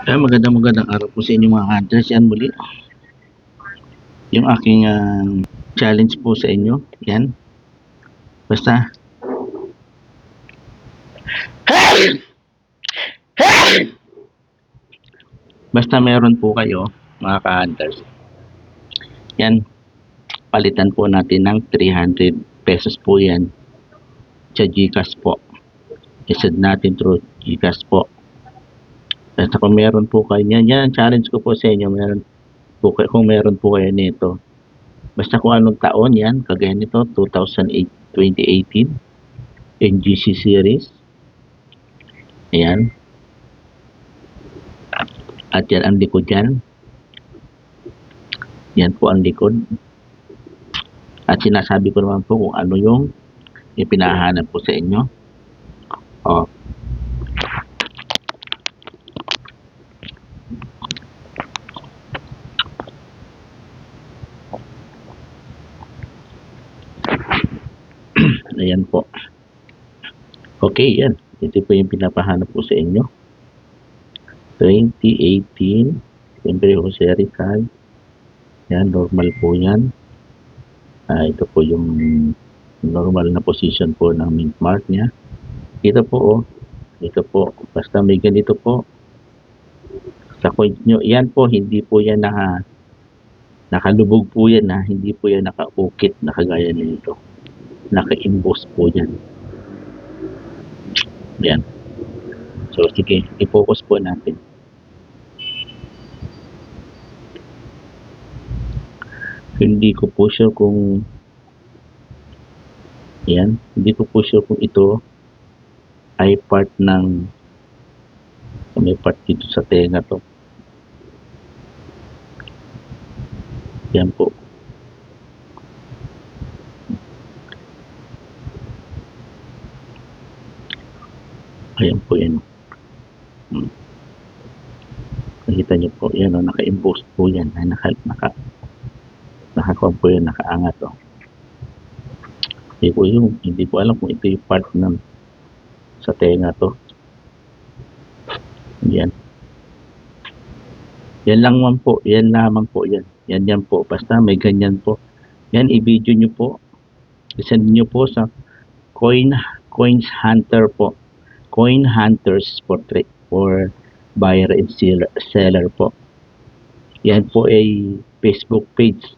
Magandang araw po sa inyo mga hunters. Yan muli. Yung aking challenge po sa inyo. Yan. Basta. Basta meron po kayo mga ka-hunters. Yan. Palitan po natin ng 300 pesos po yan. Sa GCash po. I-send natin through GCash po. Basta kung meron po kayo. Yan ang challenge ko po sa inyo. Meron po, kung meron po kayo nito. Basta kung anong taon yan. Kagaya nito 2018 NGC series. Ayan. At yan ang likod yan. Yan po ang likod. At sinasabi ko naman po kung ano yung ipinahanap po sa inyo. O. Ayan po. Okay, yan. Ito po yung pinapahanap po sa inyo. 2018. Siyempre, Jose Rizal. Yan, normal po yan. Ito po yung normal na position po ng mint mark niya. Ito po, oh. Ito po. Basta may ganito po. Sa coins nyo. Yan po, hindi po yan nakalubog po yan. Hindi po yan nakaukit na kagaya nito. Naka-emboss po yan. Yan. So, sige. I-focus po natin. Hindi ko po sure kung yan. Hindi ko po sure kung ito ay part ng may part dito sa tenga to. Yan po. Ayan po yan. Nakita niyo po, yan o, naka-emboss po yan. Nakakuha po yan, nakaangat o. Hindi ko alam kung ito yung part ng sa tenga to. Yan. Yan lang man po, yan lamang po yan. Yan po, basta may ganyan po. Yan, i-video nyo po. I-send nyo po sa Coins Hunter po. Coin Hunters for buyer and seller po. Yan po ay Facebook page.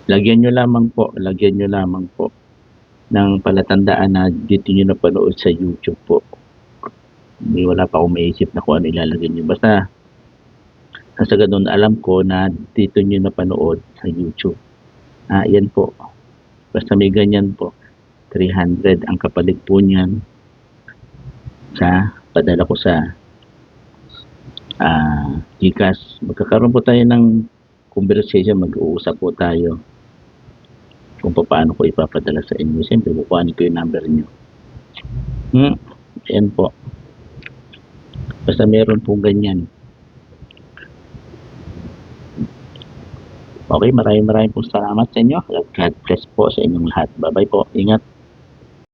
Lagyan nyo lamang po ng palatandaan na dito nyo napanood sa YouTube po. Hindi, wala pa akong maisip na kung ano ilalagay nyo. Basta sa ganun alam ko na dito nyo napanood sa YouTube. Yan po. Basta may ganyan po. 300 ang kapalit po niyan sa padala ko sa GCash. Magkakaroon po tayo ng conversation, mag-uusap po tayo kung paano ko ipapadala sa inyo. Siyempre, kukuhanin ko yung number nyo. Ayan po. Basta meron po ganyan. Okay, maraming pong salamat sa inyo. God bless po sa inyong lahat. Bye-bye po. Ingat.